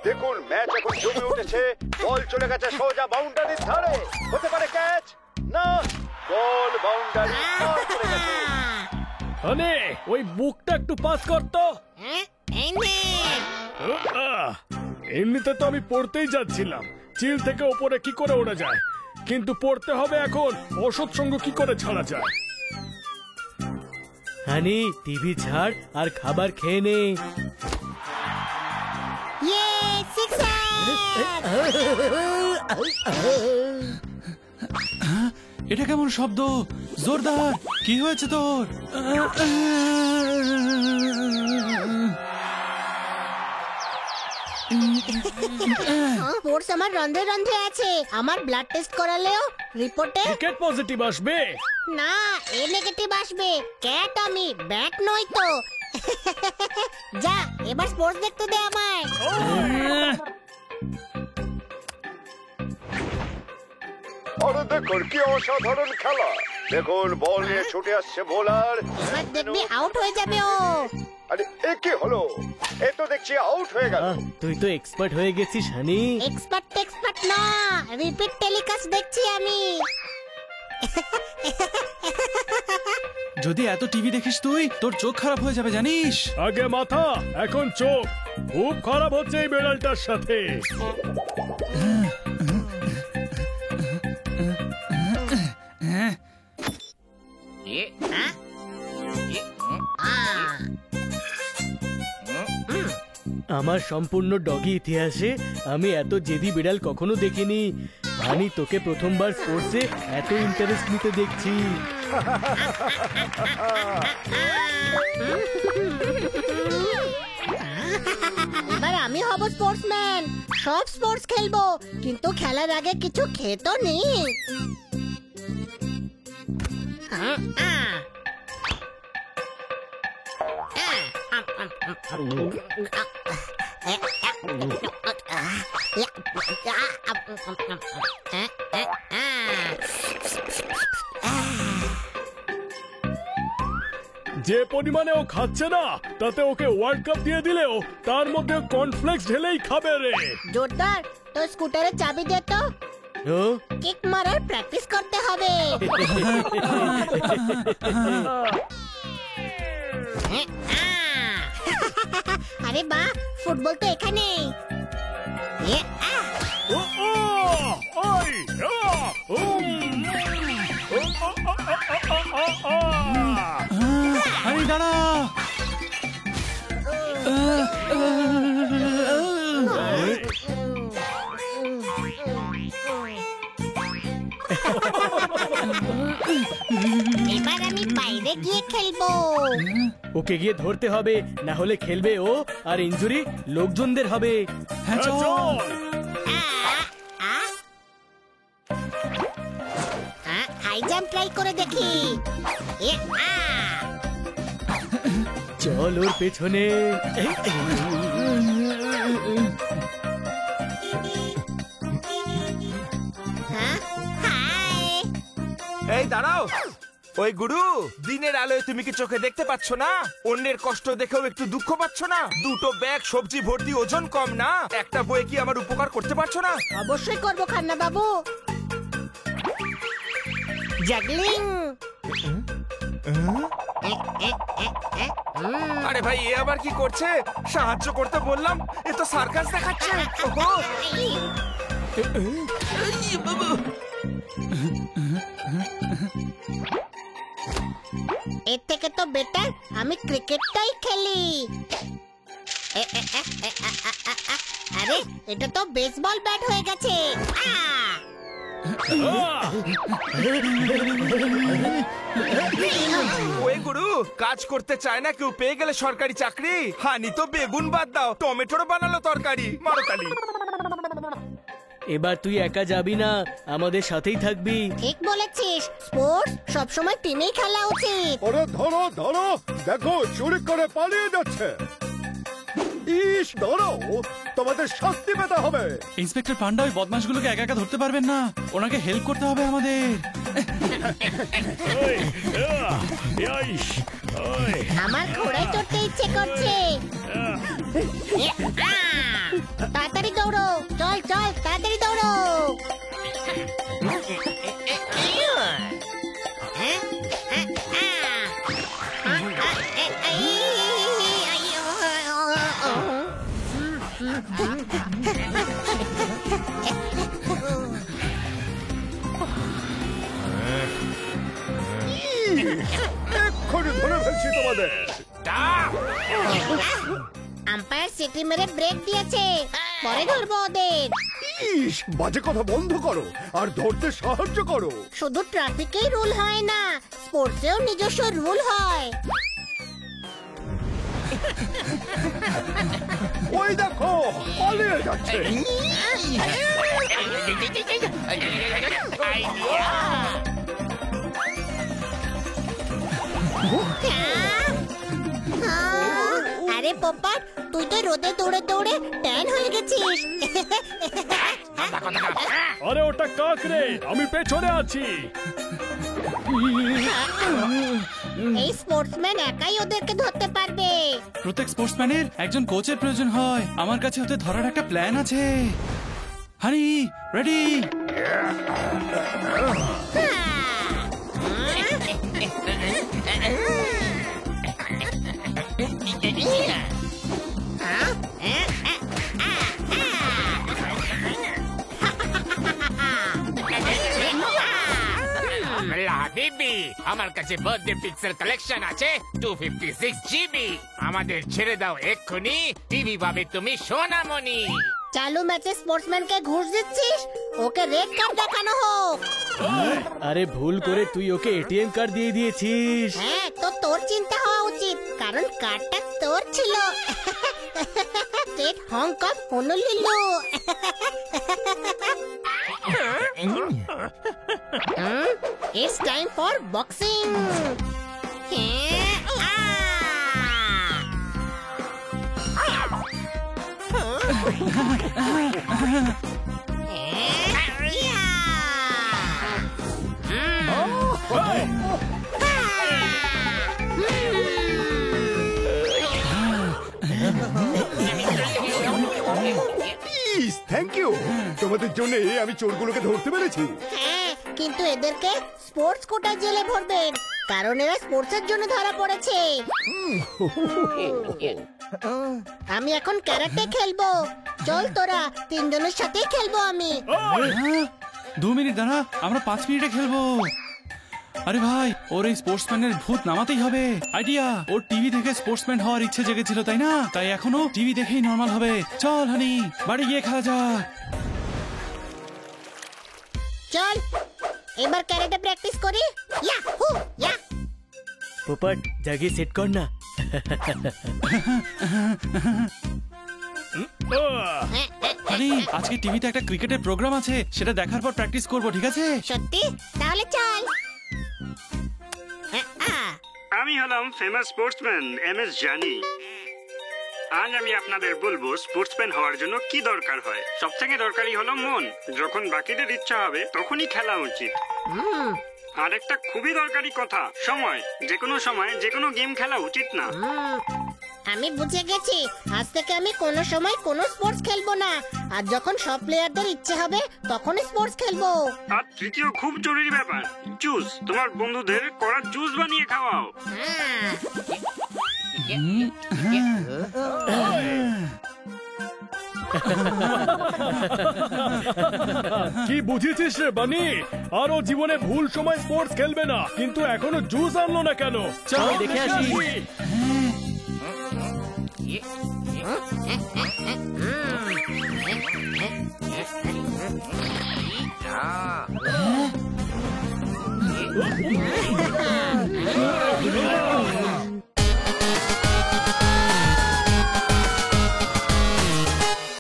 দেখুন ম্যাচ এখন জমে উঠেছে, বল চলে গেছে সোজা বাউন্ডারির ধারে, হতে পারে ক্যাচ, না বল বাউন্ডারি পার করে গেছে। আরে ওই বুকটা একটু পাস করতো। এমনিতে তো আমি পড়তেই যাচ্ছিলাম চিল থেকে ওপরে কি করে ওঠা যায়, কিন্তু পড়তে হবে এখন ওষুধ সঙ্গ কি করে ছাড়া যায়। হানি টিভি ছাড় আর খাবার খেয়ে নে। এটা কেমন শব্দ? জোরদার, কি হয়েছে তোর? স্পোর্টস আমার রন্ধ্রে রন্ধ্রে আছে, আমার ব্লাড টেস্ট করালেও রিপোর্টে ক্রিকেট পজিটিভ আসবে না, এ নেগেটিভ আসবে। ক্যাট আমি, ব্যাট নই তো। যা এবার স্পোর্টস দেখতে দে আমায়। আরে দেখুন কি অসাধারণ খেলা, দেখুন বল নিয়ে ছুটে আসছে বোলার, এবার দেখবি আউট হয়ে যাবে ও। আরে এ কি হলো, এ তো দেখছি আউট হয়ে গেল। তুই তো এক্সপার্ট হয়ে গেছিস হানি। এক্সপার্ট না, রিপিট টেলিকাস্ট দেখছি আমি। যদি এত টিভি দেখিস তুই, তোর চোখ খারাপ হয়ে যাবে জানিস। আগে মাথা এখন চোখ, খুব খারাপ হচ্ছে এই বেড়ালটার সাথে। আমার সম্পূর্ণ ডগি ইতিহাসে আমি এত জেদি বিড়াল কখনো দেখিনি। হানি তোকে প্রথমবার স্পোর্টসে এত ইন্টারেস্ট নিতে দেখছি। এবার আমি হব স্পোর্টসম্যান, সব স্পোর্টস খেলবো, কিন্তু খেলার আগে কিছু খেয়ে তো নেই। যে পরিমাণে ও খাচ্ছে না তাতে ওকে ওয়ার্ল্ড কাপ দিয়ে দিলেও তার মধ্যে কর্নফ্লেক্স ঢেলেই খাবে রে। জোরদার, তো স্কুটারের চাবি দে তো, ও কিক মারার প্র্যাকটিস করতে হবে। আরে বাহ, ফুটবল তো এখানে। হানি দাঁড়া। এবার আমি বাইরে গিয়ে খেলবো। ওকে গিয়ে ধরতে হবে, না হলে খেলবে ও আর ইনজুরি লোকজনদের হবে। হ্যাঁ চল। হাই জাম্প ট্রাই করে দেখি। চল ওর পেছনে। এই দাঁড়াও, ওই গুরু, দিনের আলোয় তুমি কি চোখে দেখতে পাচ্ছ না? অন্যের কষ্ট দেখেও একটু দুঃখ পাচ্ছ না? দুটো ব্যাগ সবজি ভর্তি, ওজন কম না? একটা বই কি আমার উপকার করতে পারছো না? অবশ্যই করবো খান্না বাবু। জাগলিং। আরে ভাই, এ আবার কি করছে? সাহায্য করতে বললাম, এ তো সার্কাস দেখাচ্ছে। ওহো। এর থেকে তো বেটার আমি ক্রিকেটটাই খেলি। আরে এটা তো বেসবল ব্যাট হয়ে গেছে। ওই গুরু, কাজ করতে চায় না কেউ, পেয়ে গেলে সরকারি চাকরি। হানি তো বেগুন বাদ দাও, টমেটোর বানালো তরকারি। মারো তালি। এবার তুই একা যাবি না, আমাদের সাথেই থাকবি। ঠিক বলেছিস, স্পোর্টস সবসময় টিমেই খেলা উচিত। ওরে ধরো ধরো, দেখো চুরি করে পালিয়ে যাচ্ছে। ইস দাঁড়াও, তোমাদের শাস্তি পেতে হবে। ইন্সপেক্টর পান্ডা ওই বদমাশগুলোকে একা একা ধরতে পারবেন না, ওনাকে হেল্প করতে হবে আমাদের। ওই, ইয়াইস, ওই, আমার ঘোড়ায় চড়তে ইচ্ছে করছে। তাড়াতাড়ি দৌড়ো, চল চল তাড়াতাড়ি দৌড়ো। এক্ষুনি ধরে ফেলছি তোমাদের। আম্পায়ার সিটি মেরে ব্রেক দিয়েছে, পরে ধরবো ওদের। ইস, বাজে কথা বন্ধ করো আর ধরতে সাহায্য করো। শুধু ট্রাফিকেই রুল হয় না, স্পোর্টসেও নিজস্ব রুল হয়। ওই দেখো, পালিয়ে যাচ্ছে। আরে পপার, তুই তো রোদে দৌড়ে দৌড়ে ট্যান হয়ে গেছিস। আরে ওটা কাক রে, আমি পেছনে আছি। এই স্পোর্টসম্যান একাই ওদেরকে ধরতে পারবে। প্রত্যেক স্পোর্টসম্যানের একজন কোচের প্রয়োজন হয়। আমার কাছে ওদের ধরার একটা প্ল্যান আছে। হানি, রেডি? হাবিবি, আমার কাছে বার্থডে পিক্সেল কালেকশন আছে 256 জিবি। আমাদের ছেড়ে দাও এক্ষুনি, টিভি পাবে তুমি সোনামণি। চালু ম্যাচে স্পোর্টসম্যানকে ঘুষ দিচ্ছিস, ওকে রেড কার্ড দেখানো হোক। আরে ভুল করে তুই ওকে এটিএম কার্ড দিয়ে দিয়েছিস। হ্যাঁ, তো তোর চিন্তা হওয়া উচিত, কারণ কার্ডটা তোর ছিল। State Hong Kong Honolulu. It's time for boxing. Thank you, তোমাদের জন্য আমি চোরগুলোকে ধরতে পেরেছি। হ্যাঁ, কিন্তু এদেরকে স্পোর্টস কোটা জেলে ভরবেন, কারণ এরা স্পোর্টসের জন্য ধরা পড়েছে। আমি এখন ক্যারাটে খেলবো, চল তোরা তিনজনের সাথেই খেলবো আমি। 2 মিনিট দাঁড়া, আমরা 5 মিনিটে খেলবো। আরে ভাই, ওর এই স্পোর্টসম্যানের ভূত নামাতেই হবে। আইডিয়া, ওর টিভি থেকে স্পোর্টসম্যান হওয়ার ইচ্ছে জেগেছিল তাই না? তাই এখনো টিভি দেখেই নরমাল হবে। চল হানি, বাড়ি গিয়ে খেলা যাক। চল এবার ক্যারাটে প্র্যাকটিস করি। ইয়াহু ইয়া। পোপট জাগিয়ে সেট কর না। হানি, আজকে টিভিতে একটা ক্রিকেটের প্রোগ্রাম আছে, সেটা দেখার পর প্র্যাকটিস করবো, ঠিক আছে? সত্যি? তাহলে চল। আমি হলাম ফেমাস স্পোর্টসম্যান MS জানি। আজ আমি আপনাদের বলবো স্পোর্টসম্যান হওয়ার জন্য কি দরকার হয়। সবথেকে দরকারি হলো মন। যখন বাকিদের ইচ্ছা হবে তখনই খেলা উচিত। আর একটা খুবই দরকারি কথা, সময়। যে কোনো সময় যে কোনো গেম খেলা উচিত না। আমি বুঝে গেছি, আজ থেকে আমি কোনো সময় কোনো স্পোর্টস খেলবো না। আর যখন সব প্লেয়ারদের ইচ্ছে হবে তখনই স্পোর্টস খেলবো। আর তৃতীয় খুব জরুরি ব্যাপার, জুস। তোমার বন্ধুদের করা জুস বানিয়ে খাওয়াও। কি বুঝেছিস রে বানি? আরো জীবনে ভুল সময় স্পোর্টস খেলবে না, কিন্তু এখনো জুস আনলো না কেন? চল দেখে আসি।